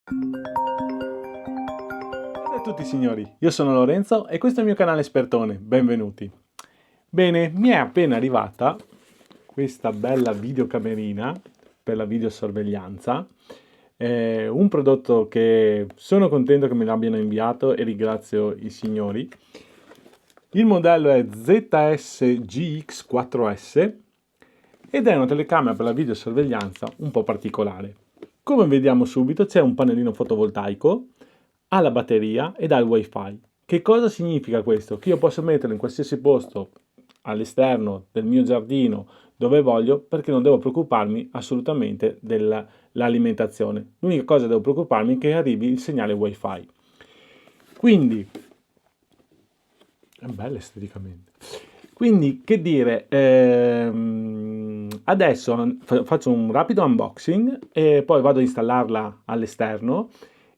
Salve a tutti signori, io sono Lorenzo e questo è il mio canale Espertone, benvenuti. Bene, mi è appena arrivata questa bella videocamerina per la videosorveglianza, un prodotto che sono contento che me l'abbiano inviato e ringrazio i signori. Il modello è ZS-GX4S ed è una telecamera per la videosorveglianza un po' particolare. Come vediamo subito c'è un pannellino fotovoltaico, ha la batteria ed ha il wifi. Che cosa significa questo? Che io posso metterlo in qualsiasi posto all'esterno del mio giardino dove voglio perché non devo preoccuparmi assolutamente dell'alimentazione. L'unica cosa che devo preoccuparmi è che arrivi il segnale wifi. Quindi è bella esteticamente. Quindi, che dire, adesso faccio un rapido unboxing e poi vado a installarla all'esterno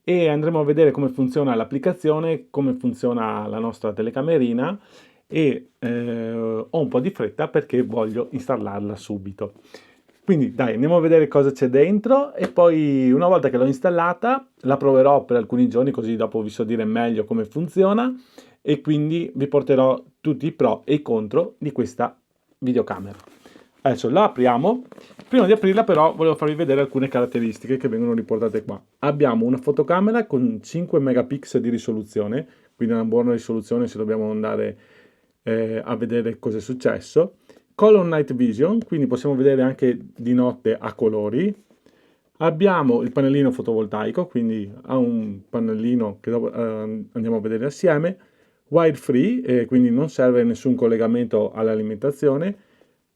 e andremo a vedere come funziona l'applicazione, come funziona la nostra telecamerina e ho un po' di fretta perché voglio installarla subito. Quindi dai, andiamo a vedere cosa c'è dentro e poi una volta che l'ho installata la proverò per alcuni giorni così dopo vi so dire meglio come funziona e quindi vi porterò tutti i pro e i contro di questa videocamera. Adesso la apriamo. Prima di aprirla però volevo farvi vedere alcune caratteristiche che vengono riportate qua. Abbiamo una fotocamera con 5 megapixel di risoluzione, quindi una buona risoluzione se dobbiamo andare a vedere cosa è successo. Color Night Vision, quindi possiamo vedere anche di notte a colori. Abbiamo il pannellino fotovoltaico, quindi ha un pannellino che dopo andiamo a vedere assieme. Wire free, quindi non serve nessun collegamento all'alimentazione.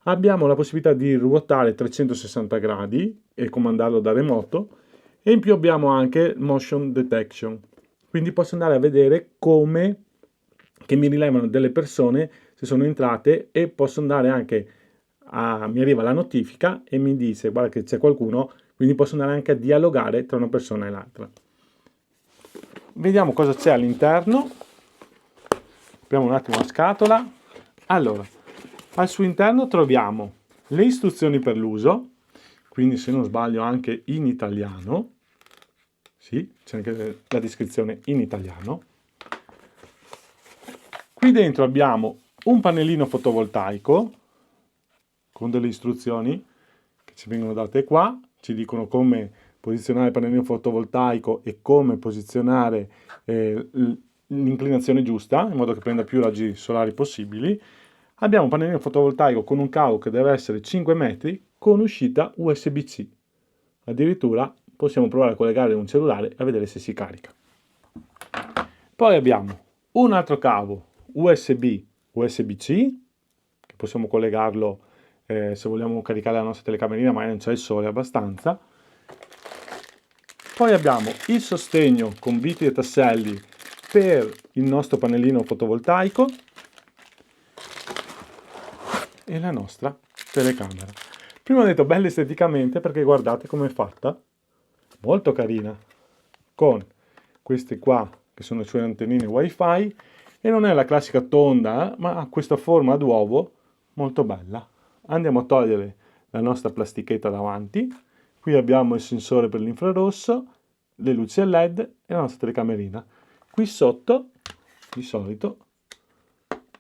Abbiamo la possibilità di ruotare 360 gradi e comandarlo da remoto e in più abbiamo anche motion detection, quindi posso andare a vedere come che mi rilevano delle persone se sono entrate e posso andare anche mi arriva la notifica e mi dice guarda che c'è qualcuno, quindi posso andare anche a dialogare tra una persona e l'altra. Vediamo cosa c'è all'interno. Apriamo un attimo la scatola. Allora, al suo interno troviamo le istruzioni per l'uso, quindi se non sbaglio anche in italiano. Sì, c'è anche la descrizione in italiano. Qui dentro abbiamo un pannellino fotovoltaico con delle istruzioni che ci vengono date qua, ci dicono come posizionare il pannellino fotovoltaico e come posizionare l'inclinazione giusta in modo che prenda più raggi solari possibili. Abbiamo un pannellino fotovoltaico con un cavo che deve essere 5 metri con uscita USB-C. Addirittura possiamo provare a collegare un cellulare e a vedere se si carica. Poi abbiamo un altro cavo USB USB-C che possiamo collegarlo se vogliamo caricare la nostra telecamerina, ma non c'è il sole abbastanza. Poi abbiamo il sostegno con viti e tasselli per il nostro pannellino fotovoltaico e la nostra telecamera. Prima ho detto bella esteticamente perché guardate com'è fatta, molto carina, con queste qua che sono le sue antennine wifi e non è la classica tonda ma ha questa forma ad uovo molto bella. Andiamo a togliere la nostra plastichetta davanti, qui abbiamo il sensore per l'infrarosso, le luci a LED e la nostra telecamerina. Qui sotto di solito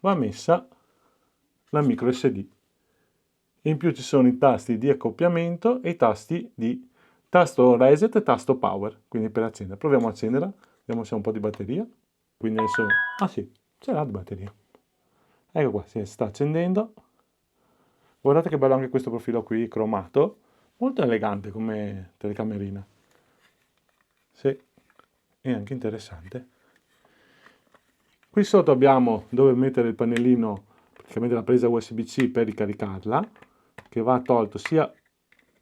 va messa la micro SD e in più ci sono i tasti di accoppiamento e i tasti di tasto reset e tasto power, quindi per accendere. Proviamo a accenderla, vediamo se ha un po' di batteria. Quindi adesso, ah sì, ce l'ha di batteria. Ecco qua, si sta accendendo. Guardate che bello anche questo profilo qui, cromato, molto elegante come telecamerina. Sì, è anche interessante. Qui sotto abbiamo dove mettere il pannellino, praticamente la presa USB-C per ricaricarla, che va tolto sia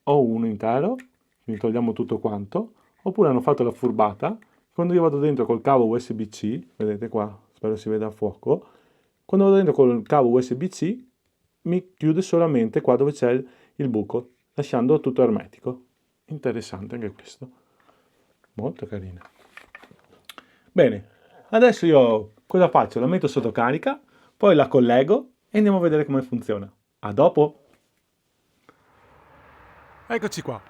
o uno intero, quindi togliamo tutto quanto, oppure hanno fatto la furbata, quando io vado dentro col cavo USB-C, vedete qua, spero si veda a fuoco, quando vado dentro col cavo USB-C mi chiude solamente qua dove c'è il buco, lasciando tutto ermetico. Interessante anche questo, molto carino. Bene, adesso io cosa faccio? La metto sotto carica, poi la collego e andiamo a vedere come funziona. A dopo! Eccoci qua,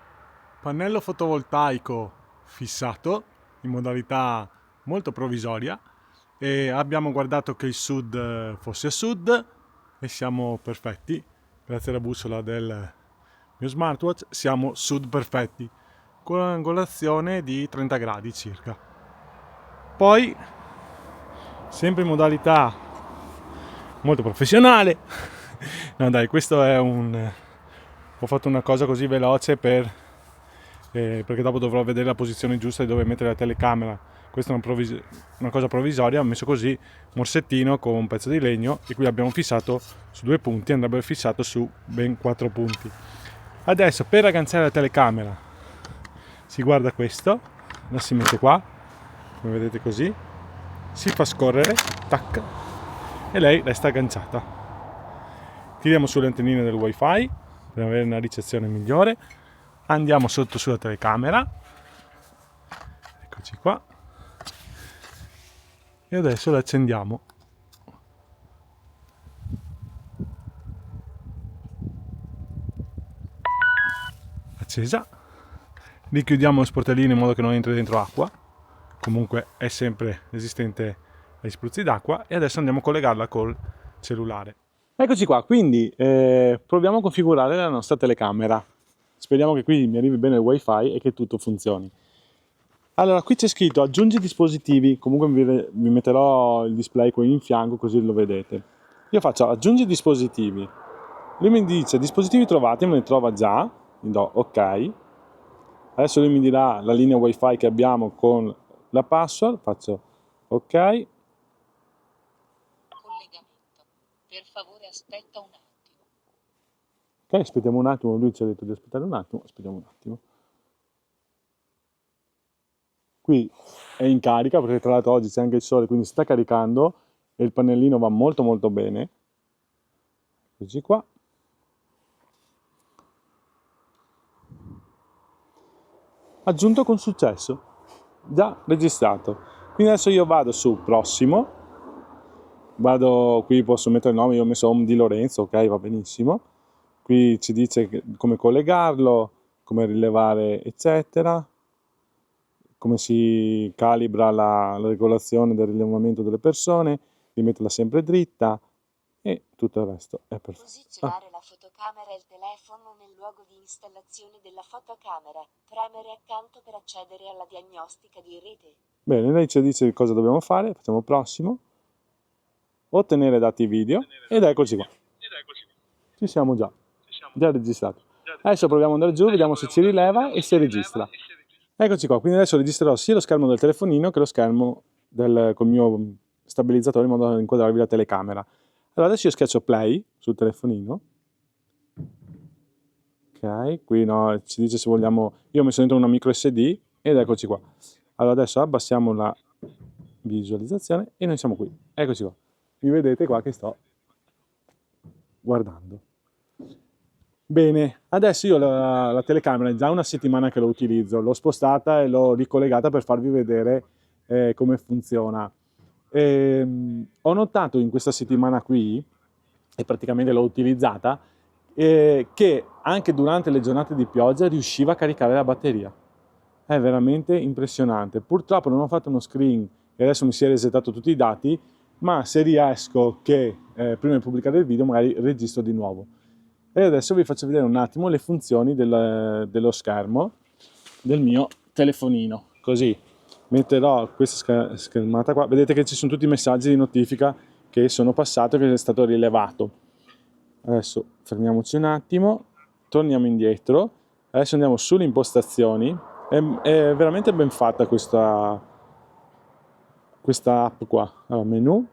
pannello fotovoltaico fissato in modalità molto provvisoria e abbiamo guardato che il sud fosse a sud e siamo perfetti. Grazie alla bussola del mio smartwatch siamo sud perfetti con un'angolazione di 30 gradi circa. Poi, sempre in modalità molto professionale, no dai, questo è ho fatto una cosa così veloce perché dopo dovrò vedere la posizione giusta di dove mettere la telecamera. Questa è una cosa provvisoria, ho messo così morsettino con un pezzo di legno e qui l'abbiamo fissato su 2 punti, andrebbe fissato su ben 4 punti. Adesso per agganciare la telecamera si guarda questo, la si mette qua, come vedete così, si fa scorrere, tac, e lei resta agganciata. Tiriamo sulle antennine del wifi per avere una ricezione migliore, andiamo sotto sulla telecamera, eccoci qua, e adesso la accendiamo. Accesa, richiudiamo lo sportellino in modo che non entri dentro acqua, comunque è sempre resistente agli spruzzi d'acqua, e adesso andiamo a collegarla col cellulare. Eccoci qua, quindi proviamo a configurare la nostra telecamera. Speriamo che qui mi arrivi bene il wifi e che tutto funzioni. Allora, qui c'è scritto aggiungi dispositivi, comunque vi metterò il display qui in fianco così lo vedete. Io faccio aggiungi dispositivi, lui mi dice dispositivi trovati, me ne trova già, gli do ok. Adesso lui mi dirà la linea wifi che abbiamo con la password, faccio ok. Collegamento. Per favore aspetta un attimo. Ok, aspettiamo un attimo, lui ci ha detto di aspettare un attimo, aspettiamo un attimo. Qui è in carica perché tra l'altro oggi c'è anche il sole, quindi sta caricando e il pannellino va molto molto bene. Eccoci qua. Aggiunto con successo, già registrato. Quindi adesso io vado su prossimo, vado qui, posso mettere il nome, io ho messo Home di Lorenzo, ok, va benissimo. Qui ci dice come collegarlo, come rilevare eccetera, come si calibra la regolazione del rilevamento delle persone, di metterla sempre dritta e tutto il resto è perfetto. Posizionare la fotocamera e il telefono nel luogo di installazione della fotocamera. Premere accanto per accedere alla diagnostica di rete. Bene, lei ci dice cosa dobbiamo fare, facciamo prossimo, ottenere dati video ed eccoci qua. Ci siamo già registrato. Adesso proviamo ad andare giù, vediamo se ci rileva e se registra. Eccoci qua, quindi adesso registrerò sia lo schermo del telefonino che lo schermo col mio stabilizzatore in modo da inquadrarvi la telecamera. Allora adesso io schiaccio play sul telefonino. Ok, qui no, ci dice se vogliamo, io ho messo dentro una micro SD ed eccoci qua. Allora adesso abbassiamo la visualizzazione e noi siamo qui. Eccoci qua. Mi vedete qua che sto guardando. Bene, adesso io la telecamera è già una settimana che lo utilizzo, l'ho spostata e l'ho ricollegata per farvi vedere come funziona. Ho notato in questa settimana qui, e praticamente l'ho utilizzata, che anche durante le giornate di pioggia riusciva a caricare la batteria. È veramente impressionante. Purtroppo non ho fatto uno screen e adesso mi si è resettato tutti i dati, ma se riesco che prima di pubblicare il video magari registro di nuovo. E adesso vi faccio vedere un attimo le funzioni dello schermo del mio telefonino. Così metterò questa schermata qua, vedete che ci sono tutti i messaggi di notifica che sono passati e che è stato rilevato. Adesso fermiamoci un attimo, torniamo indietro, adesso andiamo sulle impostazioni, è veramente ben fatta questa app qua. Allora, menu,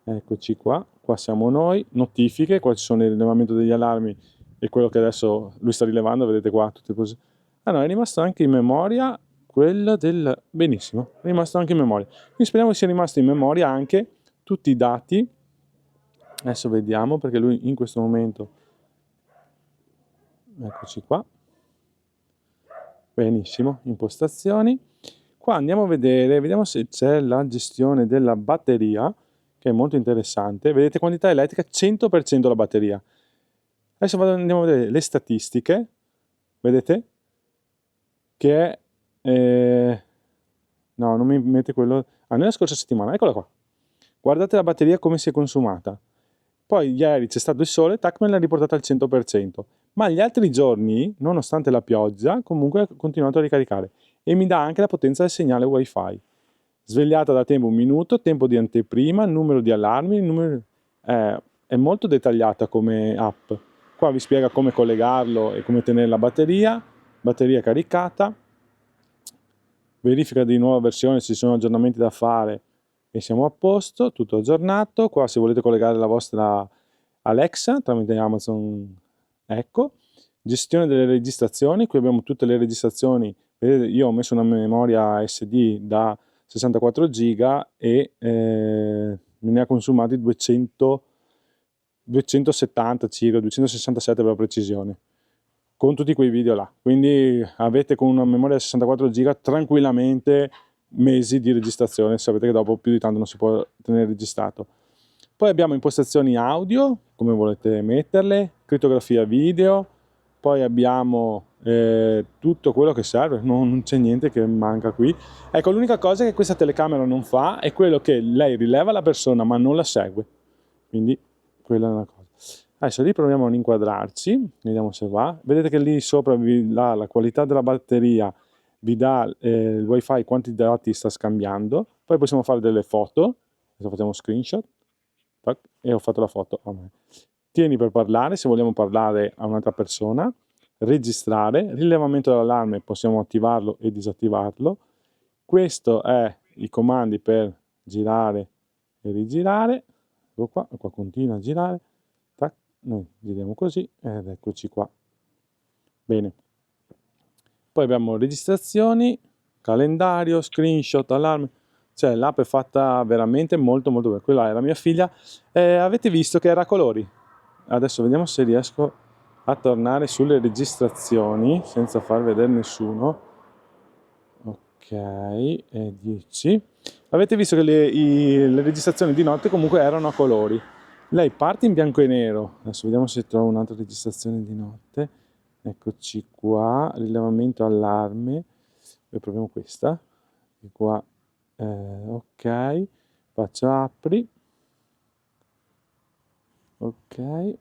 eccoci qua, qua siamo noi, notifiche, qua ci sono il rilevamento degli allarmi e quello che adesso lui sta rilevando, vedete qua tutte cose. Ah no, è rimasto anche in memoria quello benissimo, è rimasto anche in memoria. Quindi speriamo che sia rimasto in memoria anche tutti i dati. Adesso vediamo perché lui in questo momento, eccoci qua, benissimo, impostazioni. Qua andiamo a vedere, vediamo se c'è la gestione della batteria, che è molto interessante. Vedete quantità elettrica, 100% la batteria. Adesso andiamo a vedere le statistiche, vedete? che è... no, non mi mette quello... Ah, nella scorsa settimana, eccola qua. Guardate la batteria come si è consumata. Poi ieri c'è stato il sole, tac, me l'ha riportata al 100%. Ma gli altri giorni, nonostante la pioggia, comunque ha continuato a ricaricare. E mi dà anche la potenza del segnale wifi. Svegliata da tempo 1 minuto, tempo di anteprima, numero di allarmi, è molto dettagliata come app. Qua vi spiega come collegarlo e come tenere la batteria caricata, verifica di nuova versione se ci sono aggiornamenti da fare e siamo a posto, tutto aggiornato. Qua se volete collegare la vostra Alexa tramite Amazon Echo, gestione delle registrazioni, qui abbiamo tutte le registrazioni. Vedete, io ho messo una memoria SD da 64 giga e me ne ha consumati 270 circa, 267 per la precisione, con tutti quei video là. Quindi avete con una memoria da 64 giga tranquillamente mesi di registrazione, sapete che dopo più di tanto non si può tenere registrato. Poi abbiamo impostazioni audio, come volete metterle, crittografia video, poi abbiamo tutto quello che serve, non c'è niente che manca qui. Ecco, l'unica cosa che questa telecamera non fa è quello che lei rileva la persona ma non la segue, quindi quella è una cosa. Adesso riproviamo ad inquadrarci, vediamo se va. Vedete che lì sopra vi dà la qualità della batteria, vi dà il wifi quanti dati sta scambiando, poi possiamo fare delle foto, adesso facciamo screenshot, tac, e ho fatto la foto a me. Tieni per parlare, se vogliamo parlare a un'altra persona, registrare, rilevamento dell'allarme, possiamo attivarlo e disattivarlo. Questo è i comandi per girare e rigirare, ecco qua continua a girare, tac, noi giriamo così ed eccoci qua. Bene. Poi abbiamo registrazioni, calendario, screenshot, allarme, cioè l'app è fatta veramente molto molto bene. Quella era mia figlia, avete visto che era a colori. Adesso vediamo se riesco a tornare sulle registrazioni senza far vedere nessuno. Ok, e 10. Avete visto che le registrazioni di notte comunque erano a colori. Lei parte in bianco e nero. Adesso vediamo se trovo un'altra registrazione di notte. Eccoci qua, rilevamento allarme. E proviamo questa. E qua, ok. Faccio apri. Ok.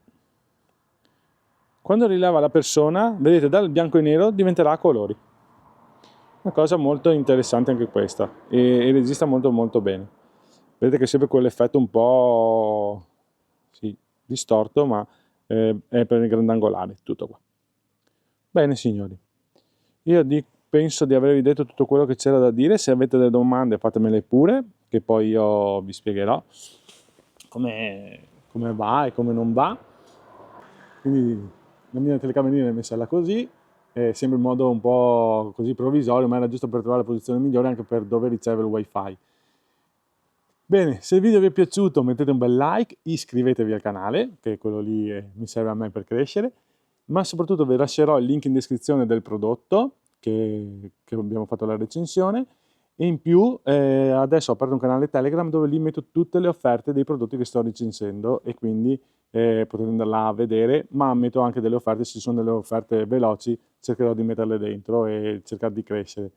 Quando rileva la persona, vedete, dal bianco e nero diventerà a colori. Una cosa molto interessante anche questa, e registra molto molto bene. Vedete che è sempre quell'effetto un po' sì, distorto, ma è per il grandangolare, tutto qua. Bene signori, io penso di avervi detto tutto quello che c'era da dire. Se avete delle domande fatemele pure, che poi io vi spiegherò come va e come non va. Quindi la mia telecamerina è messa là così, sembra in modo un po' così provvisorio, ma era giusto per trovare la posizione migliore anche per dove riceve il wifi. Bene, se il video vi è piaciuto mettete un bel like, iscrivetevi al canale, che quello lì mi serve a me per crescere, ma soprattutto vi lascerò il link in descrizione del prodotto che abbiamo fatto la recensione, e in più adesso ho aperto un canale Telegram dove lì metto tutte le offerte dei prodotti che sto recensendo, e quindi potete andarla a vedere, ma metto anche delle offerte. Se ci sono delle offerte veloci cercherò di metterle dentro e cercare di crescere.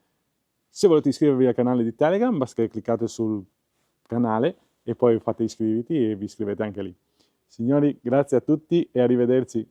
Se volete iscrivervi al canale di Telegram basta che cliccate sul canale e poi fate iscriviti e vi iscrivete anche lì. Signori, grazie a tutti e arrivederci.